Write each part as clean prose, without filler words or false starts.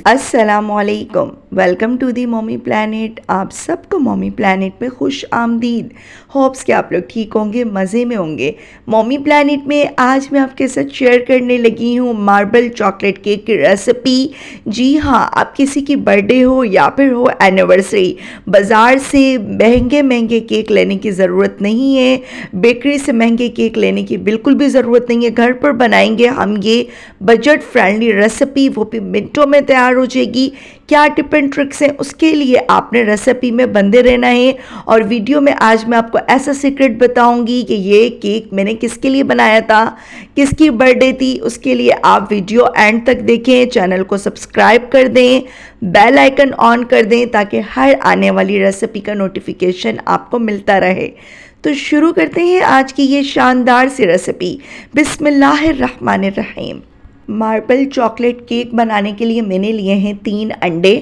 अस्सलामुअलैकुम, welcome to the mommy planet. आप सबको मॉमी प्लानट में खुश आमदीद। होप्स कि आप लोग ठीक होंगे, मज़े में होंगे। मॉमी प्लानट में आज मैं आपके साथ शेयर करने लगी हूँ मार्बल चॉकलेट केक की रेसिपी। जी हाँ, आप किसी की बर्थडे हो या फिर हो एनिवर्सरी, बाज़ार से महंगे महंगे केक लेने की ज़रूरत नहीं है, बेकरी से महंगे केक लेने की बिल्कुल भी ज़रूरत नहीं है। घर पर बनाएंगे हम ये बजट फ्रेंडली रेसिपी, वो भी मिनटों में तैयार हो जाएगी। क्या टिप एंड ट्रिक्स हैं उसके लिए आपने रेसिपी में बंदे रहना है। और वीडियो में आज मैं आपको ऐसा सीक्रेट बताऊंगी कि ये केक मैंने किसके लिए बनाया था, किसकी बर्थडे थी। उसके लिए आप वीडियो एंड तक देखें, चैनल को सब्सक्राइब कर दें, बेल आइकन ऑन कर दें ताकि हर आने वाली रेसिपी का नोटिफिकेशन आपको मिलता रहे। तो शुरू करते हैं आज की ये शानदार सी रेसिपी। बिस्मिल्लाहिर्रहमानिर्रहीम। मार्बल चॉकलेट केक बनाने के लिए मैंने लिए हैं 3 अंडे।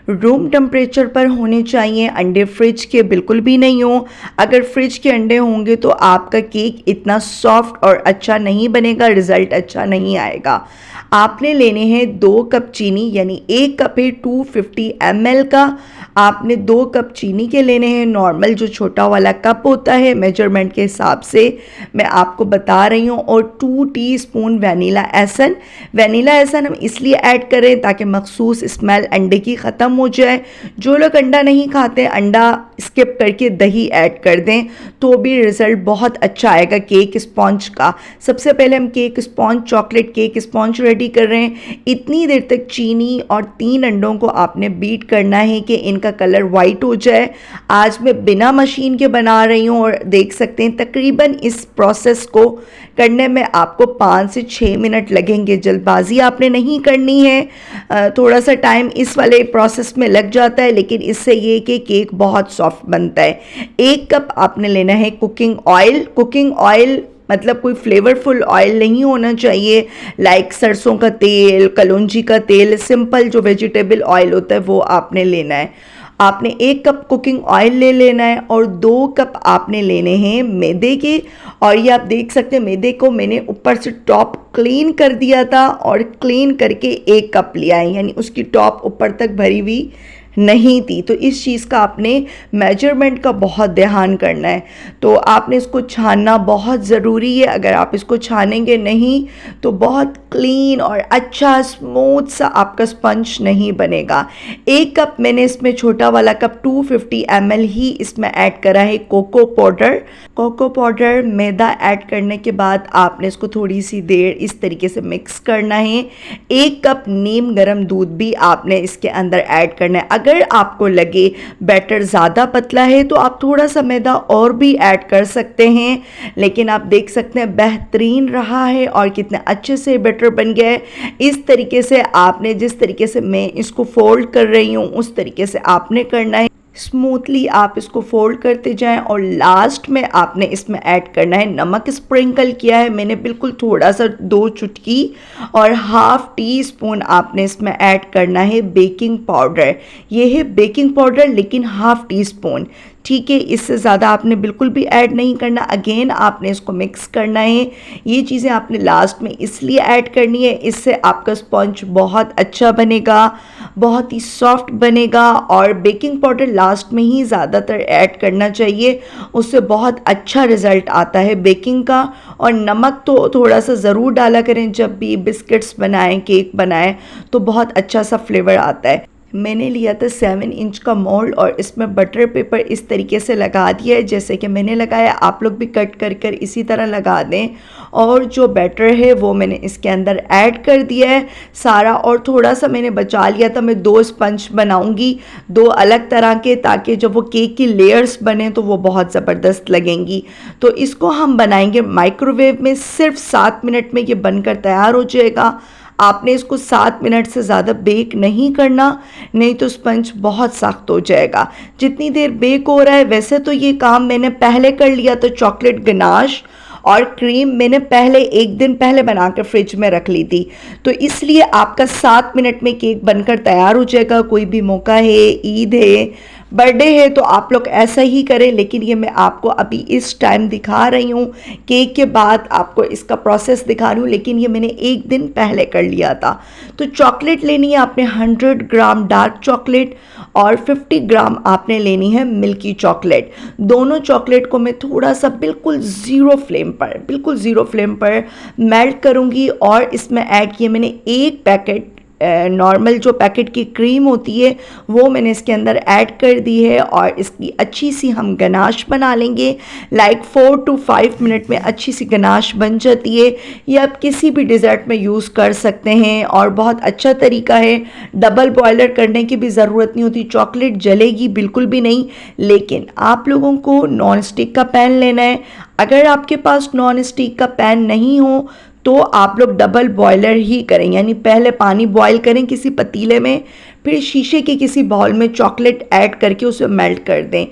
रूम टेम्परेचर पर होने चाहिए अंडे, फ्रिज के बिल्कुल भी नहीं हो। अगर फ्रिज के अंडे होंगे तो आपका केक इतना सॉफ्ट और अच्छा नहीं बनेगा, रिज़ल्ट अच्छा नहीं आएगा। आपने लेने हैं 2 कप चीनी, यानी 1 कप है 250 ml का। आपने 2 कप चीनी के लेने हैं, नॉर्मल जो छोटा वाला कप होता है मेजरमेंट के हिसाब से मैं आपको बता रही हूँ। और 2 टीस्पून वनीला एसन। वनीला एसन हम इसलिए ऐड करें ताकि मखसूस स्मेल अंडे की ख़त्म हो जाए। जो लोग अंडा नहीं खाते, अंडा स्किप करके दही ऐड कर दें तो भी रिज़ल्ट बहुत अच्छा आएगा केक स्पॉन्ज का। सबसे पहले हम cake sponge, chocolate cake sponge ready कर रहे हैं। इतनी देर तक चीनी और 3 अंडों को आपने बीट करना है कि इनका कलर वाइट हो जाए। आज मैं बिना मशीन के बना रही हूँ और देख सकते हैं तकरीबन इस प्रोसेस को करने में आपको 5 से 6 मिनट लगेंगे। जल्दबाजी आपने नहीं करनी है। थोड़ा सा टाइम इस वाले प्रोसेस में लग जाता है, लेकिन इससे ये कि केक बहुत सॉफ्ट बनता है। 1 कप आपने लेना है कुकिंग ऑयल। कुकिंग ऑयल मतलब कोई फ्लेवरफुल ऑयल नहीं होना चाहिए, लाइक सरसों का तेल, कलौंजी का तेल, सिंपल जो वेजिटेबल ऑयल होता है वो आपने लेना है। आपने 1 कप कुकिंग ऑयल ले लेना है और 2 कप आपने लेने हैं मैदे के। और ये आप देख सकते हैं मैदे को मैंने ऊपर से टॉप क्लीन कर दिया था और क्लीन करके 1 कप लिया है, यानी उसकी टॉप ऊपर तक भरी हुई नहीं थी। तो इस चीज़ का आपने मेजरमेंट का बहुत ध्यान करना है। तो आपने इसको छानना बहुत ज़रूरी है। अगर आप इसको छानेंगे नहीं तो बहुत क्लीन और अच्छा स्मूथ सा आपका स्पंज नहीं बनेगा। 1 कप मैंने इसमें छोटा वाला कप 250 ml ही इसमें ऐड करा है कोको पाउडर। कोको पाउडर मैदा ऐड करने के बाद आपने इसको थोड़ी सी देर इस तरीके से मिक्स करना है। 1 कप नीम गर्म दूध भी आपने इसके अंदर ऐड करना है। अगर आपको लगे बैटर ज़्यादा पतला है तो आप थोड़ा सा मैदा और भी ऐड कर सकते हैं, लेकिन आप देख सकते हैं बेहतरीन रहा है और कितने अच्छे से बैटर बन गया है। इस तरीके से आपने, जिस तरीके से मैं इसको फोल्ड कर रही हूँ उस तरीके से आपने करना है। स्मूथली आप इसको फोल्ड करते जाएं और लास्ट में आपने इसमें ऐड करना है नमक। स्प्रिंकल किया है मैंने बिल्कुल थोड़ा सा 2 चुटकी, और 1/2 टीस्पून आपने इसमें ऐड करना है बेकिंग पाउडर। ये है बेकिंग पाउडर लेकिन 1/2 टीस्पून, ठीक है। इससे ज़्यादा आपने बिल्कुल भी ऐड नहीं करना। अगेन आपने इसको मिक्स करना है। ये चीज़ें आपने लास्ट में इसलिए ऐड करनी है, इससे आपका स्पंज बहुत अच्छा बनेगा, बहुत ही सॉफ्ट बनेगा। और बेकिंग पाउडर लास्ट में ही ज़्यादातर ऐड करना चाहिए, उससे बहुत अच्छा रिज़ल्ट आता है बेकिंग का। और नमक तो थोड़ा सा ज़रूर डाला करें जब भी बिस्किट्स बनाएं, केक बनाएं, तो बहुत अच्छा सा फ्लेवर आता है। मैंने लिया था 7 इंच का मोल्ड और इसमें बटर पेपर इस तरीके से लगा दिया है जैसे कि मैंने लगाया। आप लोग भी कट कर कर इसी तरह लगा दें। और जो बैटर है वो मैंने इसके अंदर ऐड कर दिया है सारा, और थोड़ा सा मैंने बचा लिया था। मैं 2 स्पंज बनाऊंगी, 2 अलग तरह के, ताकि जब वो केक की लेयर्स बने तो वो बहुत ज़बरदस्त लगेंगी। तो इसको हम बनाएंगे माइक्रोवेव में। सिर्फ 7 मिनट में ये बनकर तैयार हो जाएगा। आपने इसको 7 मिनट से ज़्यादा बेक नहीं करना, नहीं तो स्पंज बहुत सख्त हो जाएगा। जितनी देर बेक हो रहा है, वैसे तो ये काम मैंने पहले कर लिया था। चॉकलेट गनाश और क्रीम मैंने पहले 1 दिन पहले बना कर फ्रिज में रख ली थी, तो इसलिए आपका 7 मिनट में केक बनकर तैयार हो जाएगा। कोई भी मौका है, ईद है, बर्थडे है तो आप लोग ऐसा ही करें, लेकिन ये मैं आपको अभी इस टाइम दिखा रही हूँ, केक के बाद आपको इसका प्रोसेस दिखा रही हूँ, लेकिन ये मैंने एक दिन पहले कर लिया था। तो चॉकलेट लेनी है आपने 100 ग्राम डार्क चॉकलेट और 50 ग्राम आपने लेनी है मिल्की चॉकलेट। दोनों चॉकलेट को मैं थोड़ा सा बिल्कुल ज़ीरो फ्लेम पर मेल्ट करूँगी और इसमें ऐड किए मैंने एक पैकेट नॉर्मल जो पैकेट की क्रीम होती है वो मैंने इसके अंदर ऐड कर दी है और इसकी अच्छी सी हम गनाश बना लेंगे। लाइक 4 to 5 मिनट में अच्छी सी गनाश बन जाती है। ये आप किसी भी डिज़र्ट में यूज़ कर सकते हैं और बहुत अच्छा तरीका है। डबल बॉयलर करने की भी ज़रूरत नहीं होती, चॉकलेट जलेगी बिल्कुल भी नहीं। लेकिन आप लोगों को नॉन स्टिक का पैन लेना है। अगर आपके पास नॉन स्टिक का पैन नहीं हो तो आप लोग डबल बॉयलर ही करें, यानी पहले पानी बॉयल करें किसी पतीले में, फिर शीशे के किसी बाउल में चॉकलेट ऐड करके उसे मेल्ट कर दें।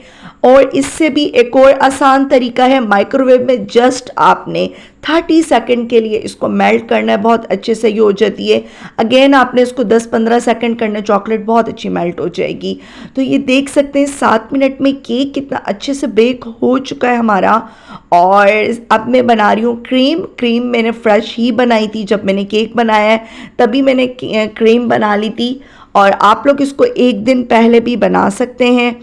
और इससे भी एक और आसान तरीका है, माइक्रोवेव में जस्ट आपने 30 सेकंड के लिए इसको मेल्ट करना है, बहुत अच्छे से ये हो जाती है। अगेन आपने इसको 10-15 सेकंड करना है, चॉकलेट बहुत अच्छी मेल्ट हो जाएगी। तो ये देख सकते हैं 7 मिनट में केक कितना अच्छे से बेक हो चुका है हमारा। और अब मैं बना रही हूँ क्रीम मैंने फ्रेश ही बनाई थी, जब मैंने केक बनाया है तभी मैंने क्रीम बना ली थी। और आप लोग इसको एक दिन पहले भी बना सकते हैं,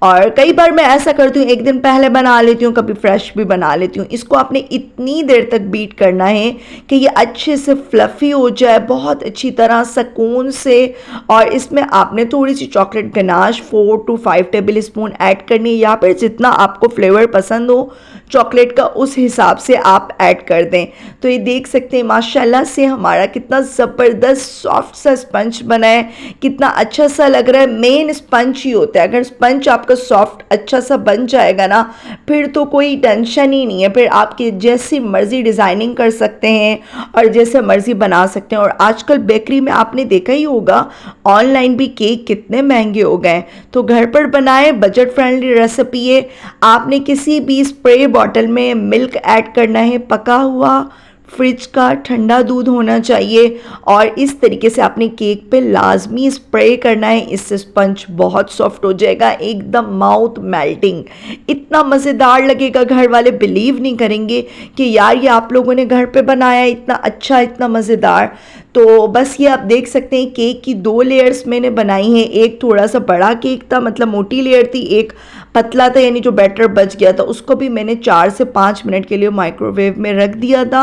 और कई बार मैं ऐसा करती हूँ एक दिन पहले बना लेती हूँ, कभी फ्रेश भी बना लेती हूँ। इसको आपने इतनी देर तक बीट करना है कि ये अच्छे से फ्लफ़ी हो जाए, बहुत अच्छी तरह सुकून से। और इसमें आपने थोड़ी सी chocolate ganache 4 to 5 tablespoon add करनी है, या फिर जितना आपको फ्लेवर पसंद हो चॉकलेट का उस हिसाब से आप ऐड कर दें। तो ये देख सकते हैं माशाल्लाह से हमारा कितना ज़बरदस्त सॉफ्ट सा स्पंज बना है, कितना अच्छा सा लग रहा है। मेन स्पंज ही होता है, अगर स्पंज आपका सॉफ्ट अच्छा सा बन जाएगा ना फिर तो कोई टेंशन ही नहीं है, फिर आपकी जैसी मर्ज़ी डिज़ाइनिंग कर सकते हैं और जैसे मर्ज़ी बना सकते हैं। और आजकल बेकरी में आपने देखा ही होगा ऑनलाइन भी केक कितने महंगे हो गए, तो घर पर बनाएं, बजट फ्रेंडली रेसिपी है। आपने किसी भी स्प्रे बॉटल में मिल्क ऐड करना है, पका हुआ फ्रिज का ठंडा दूध होना चाहिए, और इस तरीके से आपने केक पे लाजमी स्प्रे करना है। इससे स्पंज बहुत सॉफ्ट हो जाएगा, एकदम माउथ मेल्टिंग, इतना मज़ेदार लगेगा, घर वाले बिलीव नहीं करेंगे कि यार ये आप लोगों ने घर पे बनाया है, इतना अच्छा इतना मज़ेदार। तो बस ये आप देख सकते हैं केक की 2 लेयर्स मैंने बनाई हैं। एक थोड़ा सा बड़ा केक था, मतलब मोटी लेयर थी, एक पतला था, यानी जो बैटर बच गया था उसको भी मैंने 4 से 5 मिनट के लिए माइक्रोवेव में रख दिया था।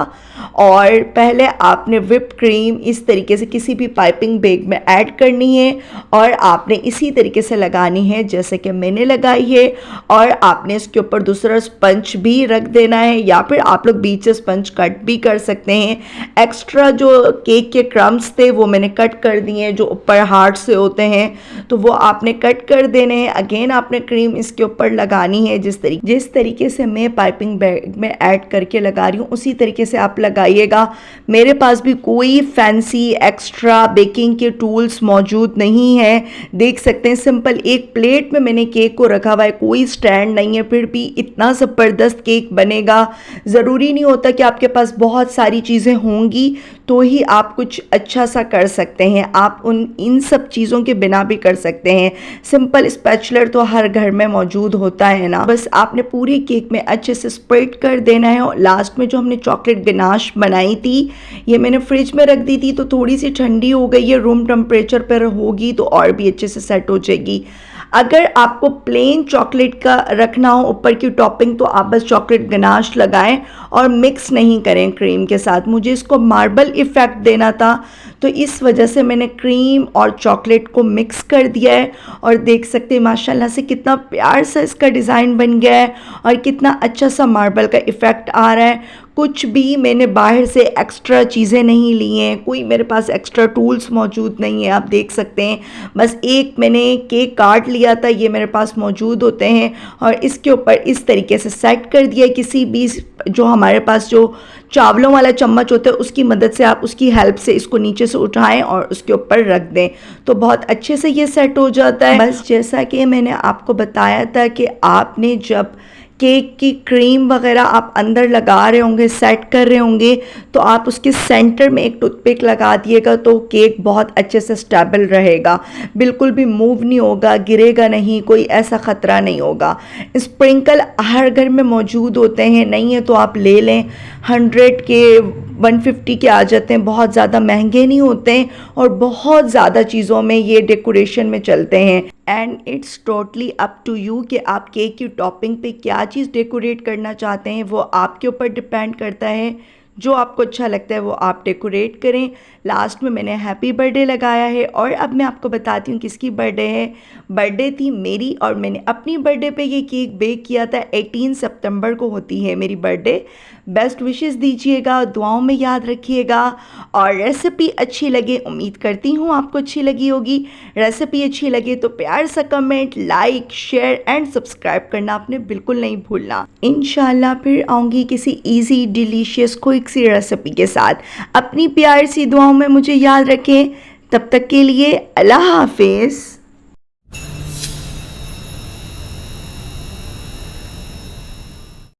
और पहले आपने व्हिप क्रीम इस तरीके से किसी भी पाइपिंग बैग में ऐड करनी है और आपने इसी तरीके से लगानी है जैसे कि मैंने लगाई है। और आपने इसके ऊपर दूसरा स्पंज भी रख देना है, या फिर आप लोग बीच से स्पंज कट भी कर सकते हैं। एक्स्ट्रा जो केक के क्रम्स थे वो मैंने कट कर दिए हैं, जो ऊपर हार्ड से होते हैं तो वो आपने कट कर देने हैं। अगेन आपने क्रीम इसके ऊपर लगानी है, जिस तरीके से मैं पाइपिंग बैग में ऐड करके लगा रही हूँ उसी तरीके से आप लगाइएगा। मेरे पास भी कोई फैंसी एक्स्ट्रा बेकिंग के टूल्स मौजूद नहीं है, देख सकते हैं सिंपल एक प्लेट में मैंने केक को रखा हुआ है, कोई स्टैंड नहीं है, फिर भी इतना ज़बरदस्त केक बनेगा। ज़रूरी नहीं होता कि आपके पास बहुत सारी चीज़ें होंगी तो ही आप कुछ अच्छा सा कर सकते हैं, आप इन सब चीज़ों के बिना भी कर सकते हैं। सिंपल स्पैचुलर तो हर घर में मौजूद होता है ना, बस आपने पूरे केक में अच्छे से स्प्रेड कर देना है। और लास्ट में जो हमने चॉकलेट गनाश बनाई थी ये मैंने फ्रिज में रख दी थी, तो थोड़ी सी ठंडी हो गई है, रूम टेम्परेचर पर होगी तो और भी अच्छे से सेट हो जाएगी। अगर आपको प्लेन चॉकलेट का रखना हो ऊपर की टॉपिंग तो आप बस चॉकलेट गनाश लगाएं और मिक्स नहीं करें क्रीम के साथ। मुझे इसको मार्बल इफ़ेक्ट देना था तो इस वजह से मैंने क्रीम और चॉकलेट को मिक्स कर दिया है। और देख सकते हैं माशाल्लाह से कितना प्यार सा इसका डिज़ाइन बन गया है और कितना अच्छा सा मार्बल का इफ़ेक्ट आ रहा है। कुछ भी मैंने बाहर से एक्स्ट्रा चीज़ें नहीं ली हैं, कोई मेरे पास एक्स्ट्रा टूल्स मौजूद नहीं है, आप देख सकते हैं। बस एक मैंने केक काट लिया था, ये मेरे पास मौजूद होते हैं, और इसके ऊपर इस तरीके से सेट कर दिया। किसी भी जो हमारे पास जो चावलों वाला चम्मच होता है उसकी मदद से आप उसकी हेल्प से इसको नीचे से उठाएं और उसके ऊपर रख दें तो बहुत अच्छे से ये सेट हो जाता है। बस जैसा कि मैंने आपको बताया था कि आपने जब केक की क्रीम वगैरह आप अंदर लगा रहे होंगे, सेट कर रहे होंगे, तो आप उसके सेंटर में एक टूथपिक लगा दिएगा तो केक बहुत अच्छे से स्टेबल रहेगा, बिल्कुल भी मूव नहीं होगा, गिरेगा नहीं, कोई ऐसा ख़तरा नहीं होगा। स्प्रिंकल हर घर में मौजूद होते हैं, नहीं है तो आप ले लें। 100 के 150 के आ जाते हैं, बहुत ज़्यादा महंगे नहीं होते हैं और बहुत ज़्यादा चीज़ों में ये डेकोरेशन में चलते हैं। And it's totally up to you कि आप केक की टॉपिंग पे क्या चीज़ डेकोरेट करना चाहते हैं, वो आपके ऊपर डिपेंड करता है। जो आपको अच्छा लगता है वो आप डेकोरेट करें। लास्ट में मैंने हैप्पी बर्थडे लगाया है और अब मैं आपको बताती हूँ किसकी बर्थडे है। बर्थडे थी मेरी और मैंने अपनी बर्थडे पे ये केक बेक किया था। 18 सितंबर को होती है मेरी बर्थडे। बेस्ट विशेस दीजिएगा, दुआओं में याद रखिएगा और रेसिपी अच्छी लगे, उम्मीद करती हूँ आपको अच्छी लगी होगी। रेसिपी अच्छी लगे तो प्यार सा comment, like, share and subscribe करना आपने बिल्कुल नहीं भूलना। इंशाल्लाह फिर आऊँगी किसी इजी डिलीशियस क्विक सी रेसिपी के साथ। अपनी प्यार सी दुआओं में मुझे याद रखें। तब तक के लिए अल्लाह हाफिज़।